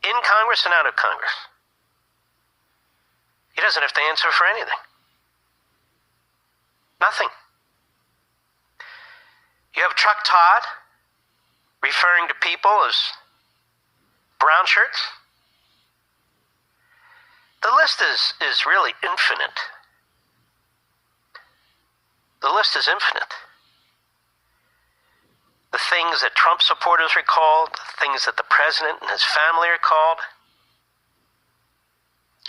in Congress and out of Congress. He doesn't have to answer for anything. Nothing. You have Chuck Todd referring to people as brown shirts. The list is really infinite. The list is infinite. The things that Trump supporters are called, the things that the president and his family are called,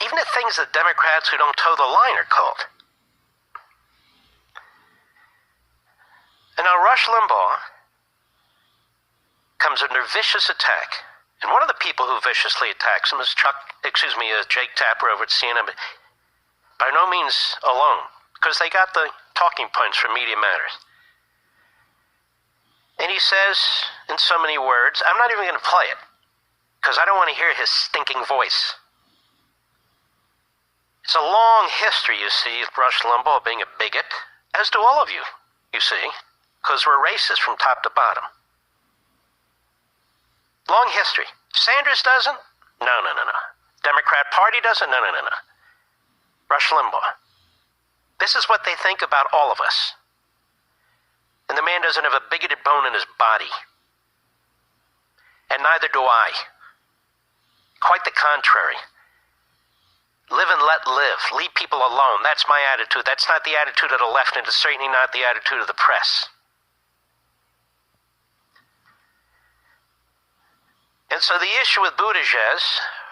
even the things that Democrats who don't toe the line are called. And now Rush Limbaugh comes under vicious attack. And one of the people who viciously attacks him is Jake Tapper over at CNN, but by no means alone, because they got the talking points from Media Matters. And he says, in so many words, I'm not even going to play it, because I don't want to hear his stinking voice. It's a long history, you see, of Rush Limbaugh being a bigot, as do all of you, you see, because we're racist from top to bottom. Long history. Sanders doesn't? No. Democrat Party doesn't? No. Rush Limbaugh. This is what they think about all of us. And the man doesn't have a bigoted bone in his body. And neither do I. Quite the contrary. Live and let live. Leave people alone. That's my attitude. That's not the attitude of the left, and it's certainly not the attitude of the press. And so the issue with Buttigieg,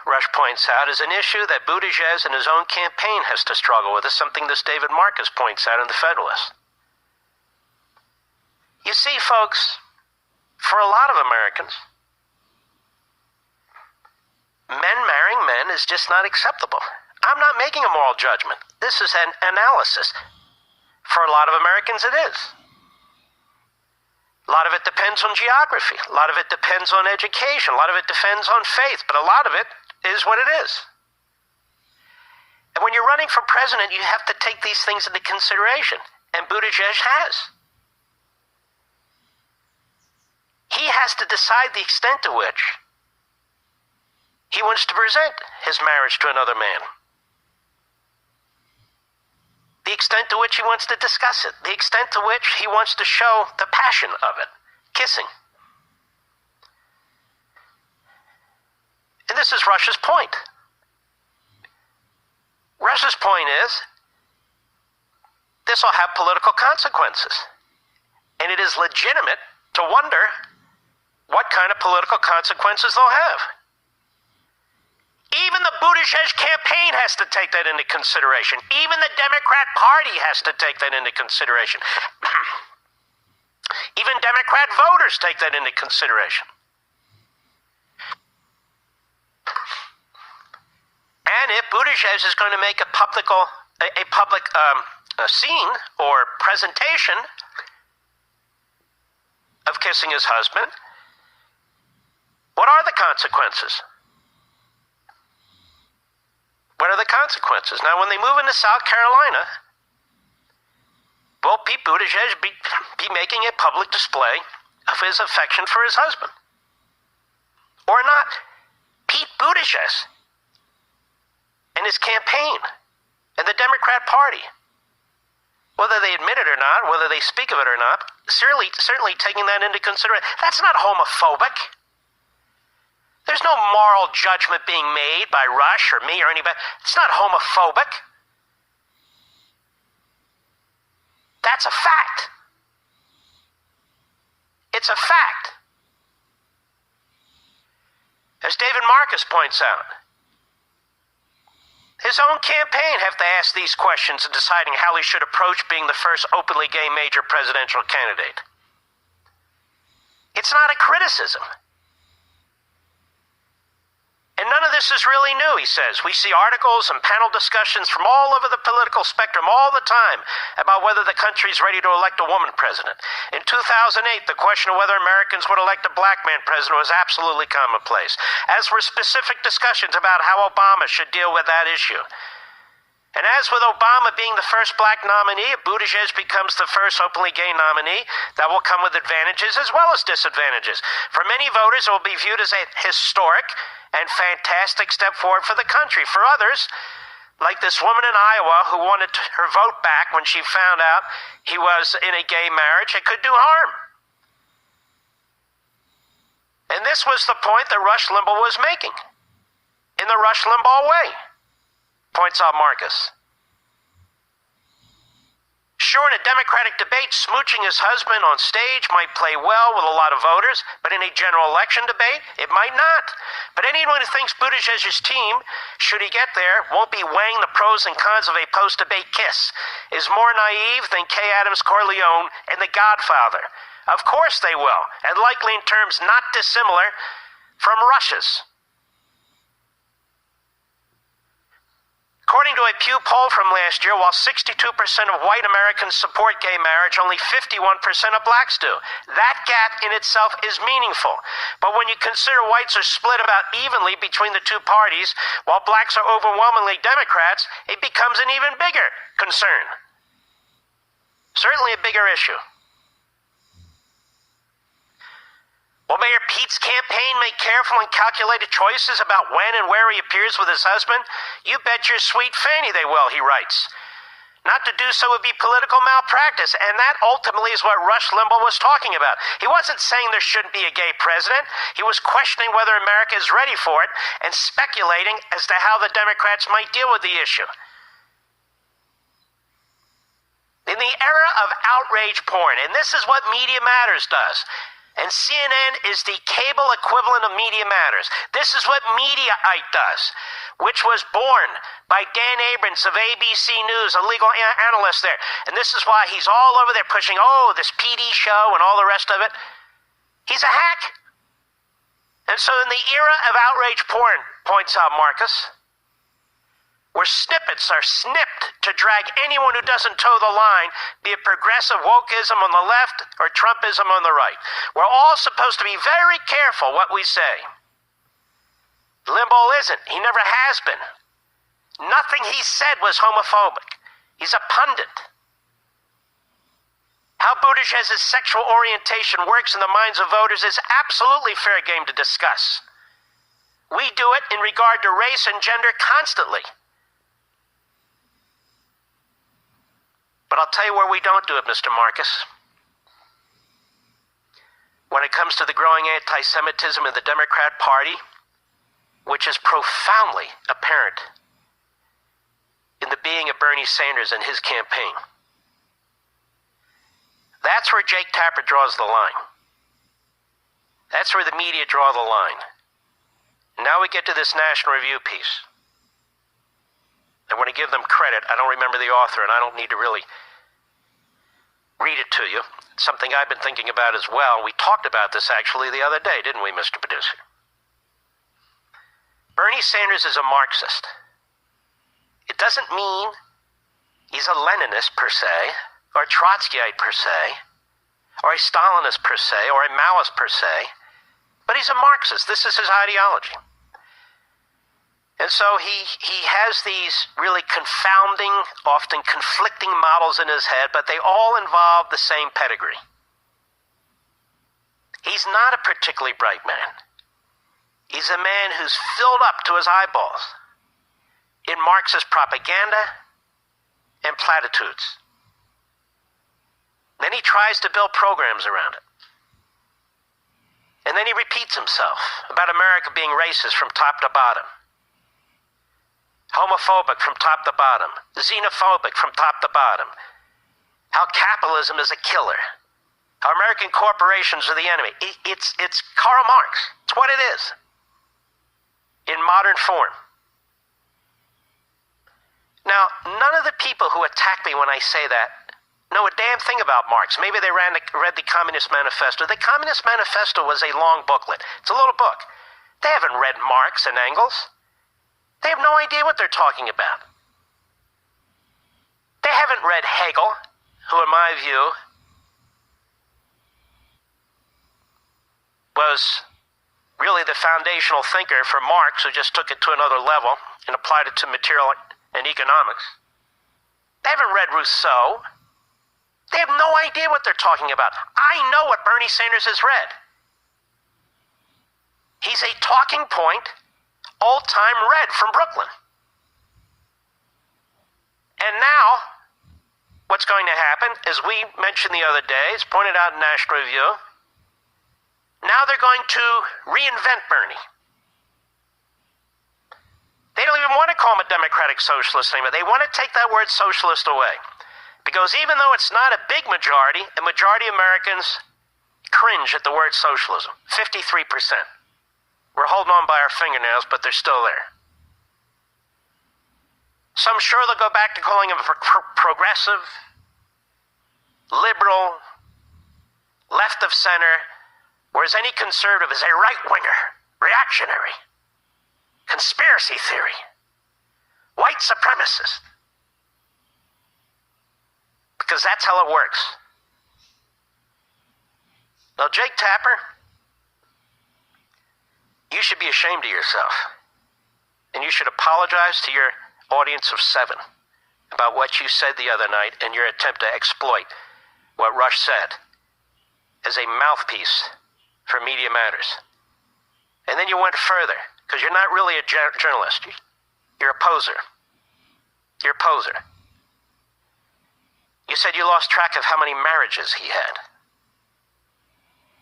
Rush points out, is an issue that Buttigieg and his own campaign has to struggle with. It's something this David Marcus points out in The Federalist. You see, folks, for a lot of Americans, men marrying men is just not acceptable. I'm not making a moral judgment. This is an analysis. For a lot of Americans, it is. A lot of it depends on geography. A lot of it depends on education. A lot of it depends on faith. But a lot of it is what it is. And when you're running for president, you have to take these things into consideration. And Buttigieg has. He has to decide the extent to which he wants to present his marriage to another man. The extent to which he wants to discuss it. The extent to which he wants to show the passion of it. Kissing. And this is Rush's point. Rush's point is, this will have political consequences. And it is legitimate to wonder what kind of political consequences they'll have. Even the Buttigieg campaign has to take that into consideration. Even the Democrat Party has to take that into consideration. Even Democrat voters take that into consideration. And if Buttigieg is going to make a public scene or presentation of kissing his husband, what are the consequences? What are the consequences? Now, when they move into South Carolina, will Pete Buttigieg be making a public display of his affection for his husband? Or not? Pete Buttigieg and his campaign and the Democrat Party, whether they admit it or not, whether they speak of it or not, certainly taking that into consideration. That's not homophobic. There's no moral judgment being made by Rush or me or anybody. It's not homophobic. That's a fact. It's a fact. As David Marcus points out, his own campaign have to ask these questions in deciding how he should approach being the first openly gay major presidential candidate. It's not a criticism. And none of this is really new, he says. We see articles and panel discussions from all over the political spectrum all the time about whether the country is ready to elect a woman president. In 2008, the question of whether Americans would elect a black man president was absolutely commonplace, as were specific discussions about how Obama should deal with that issue. And as with Obama being the first black nominee, if Buttigieg becomes the first openly gay nominee, that will come with advantages as well as disadvantages. For many voters, it will be viewed as a historic and fantastic step forward for the country. For others, like this woman in Iowa who wanted her vote back when she found out he was in a gay marriage, it could do harm. And this was the point that Rush Limbaugh was making, in the Rush Limbaugh way, points out Marcus. Sure, in a Democratic debate, smooching his husband on stage might play well with a lot of voters, but in a general election debate, it might not. But anyone who thinks Buttigieg's team, should he get there, won't be weighing the pros and cons of a post-debate kiss is more naive than Kay Adams Corleone and The Godfather. Of course they will, and likely in terms not dissimilar from Rush's. According to a Pew poll from last year, while 62% of white Americans support gay marriage, only 51% of blacks do. That gap in itself is meaningful. But when you consider whites are split about evenly between the two parties, while blacks are overwhelmingly Democrats, it becomes an even bigger concern. Certainly a bigger issue. Will Mayor Pete's campaign make careful and calculated choices about when and where he appears with his husband? You bet your sweet fanny they will, he writes. Not to do so would be political malpractice, and that ultimately is what Rush Limbaugh was talking about. He wasn't saying there shouldn't be a gay president. He was questioning whether America is ready for it and speculating as to how the Democrats might deal with the issue. In the era of outrage porn, and this is what Media Matters does, and CNN is the cable equivalent of Media Matters. This is what Mediaite does, which was born by Dan Abrams of ABC News, a legal analyst there. And this is why he's all over there pushing, this PD show and all the rest of it. He's a hack. And so in the era of outrage porn, points out Marcus, where snippets are snipped to drag anyone who doesn't toe the line, be it progressive wokeism on the left or Trumpism on the right. We're all supposed to be very careful what we say. Limbaugh isn't. He never has been. Nothing he said was homophobic. He's a pundit. How Buttigieg's sexual orientation works in the minds of voters is absolutely fair game to discuss. We do it in regard to race and gender constantly. But I'll tell you where we don't do it, Mr. Marcus. When it comes to the growing anti-Semitism in the Democrat Party, which is profoundly apparent in the being of Bernie Sanders and his campaign. That's where Jake Tapper draws the line. That's where the media draw the line. Now we get to this National Review piece. I want to give them credit. I don't remember the author, and I don't need to really read it to you. It's something I've been thinking about as well. We talked about this actually the other day, didn't we, Mr. Producer? Bernie Sanders is a Marxist. It doesn't mean he's a Leninist per se, or a Trotskyite per se, or a Stalinist per se, or a Maoist per se, but he's a Marxist. This is his ideology. And so he has these really confounding, often conflicting models in his head, but they all involve the same pedigree. He's not a particularly bright man. He's a man who's filled up to his eyeballs in Marxist propaganda and platitudes. Then he tries to build programs around it. And then he repeats himself about America being racist from top to bottom. Homophobic from top to bottom, xenophobic from top to bottom, how capitalism is a killer, how American corporations are the enemy. It's Karl Marx. It's what it is in modern form. Now, none of the people who attack me when I say that know a damn thing about Marx. Maybe they read the Communist Manifesto. The Communist Manifesto was a long booklet. It's a little book. They haven't read Marx and Engels. They have no idea what they're talking about. They haven't read Hegel, who in my view was really the foundational thinker for Marx, who just took it to another level and applied it to material and economics. They haven't read Rousseau. They have no idea what they're talking about. I know what Bernie Sanders has read. He's a talking point old-time red from Brooklyn. And now, what's going to happen, as we mentioned the other day, it's pointed out in National Review, now they're going to reinvent Bernie. They don't even want to call him a democratic socialist anymore. They want to take that word socialist away. Because even though it's not a big majority, a majority of Americans cringe at the word socialism. 53%. We're holding on by our fingernails, but they're still there. So I'm sure they'll go back to calling him progressive, liberal, left of center, whereas any conservative is a right-winger, reactionary, conspiracy theory, white supremacist. Because that's how it works. Now, Jake Tapper, you should be ashamed of yourself. And you should apologize to your audience of 7 about what you said the other night and your attempt to exploit what Rush said as a mouthpiece for Media Matters. And then you went further, because you're not really a journalist. You're a poser. You're a poser. You said you lost track of how many marriages he had.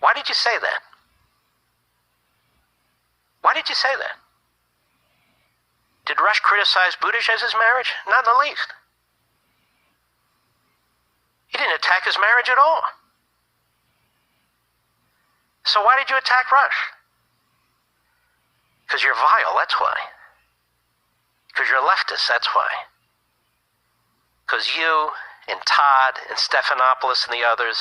Why did you say that? Why did you say that? Did Rush criticize Buttigieg's marriage? Not in the least. He didn't attack his marriage at all. So why did you attack Rush? Because you're vile, that's why. Because you're a leftist, that's why. Because you and Todd and Stephanopoulos and the others,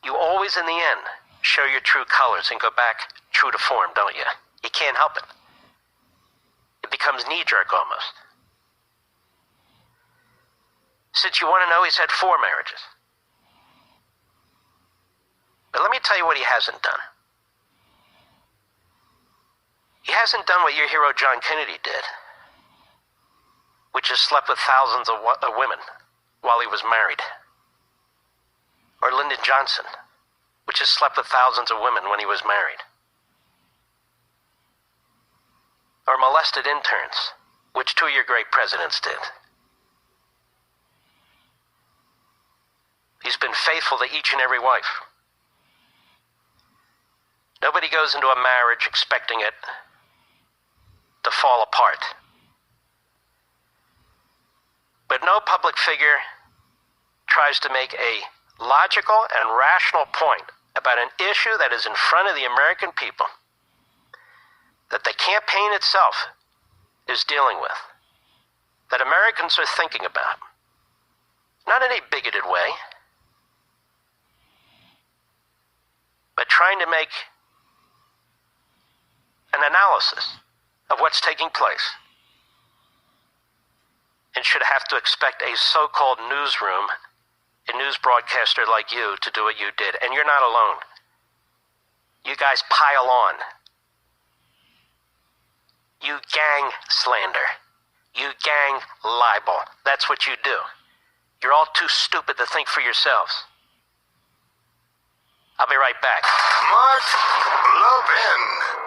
you always in the end show your true colors and go back true to form, don't you? You can't help it. It becomes knee-jerk almost. Since you want to know, he's had 4 marriages. But let me tell you what he hasn't done. He hasn't done what your hero John Kennedy did, which is slept with thousands of women while he was married. Or Lyndon Johnson, which has slept with thousands of women when he was married. Or molested interns, which 2 of your great presidents did. He's been faithful to each and every wife. Nobody goes into a marriage expecting it to fall apart. But no public figure tries to make a logical and rational point about an issue that is in front of the American people, that the campaign itself is dealing with, that Americans are thinking about. Not in a bigoted way, but trying to make an analysis of what's taking place, and should have to expect a so-called newsroom, a news broadcaster like you to do what you did. And you're not alone. You guys pile on. You gang slander. You gang libel. That's what you do. You're all too stupid to think for yourselves. I'll be right back. Mark Levin.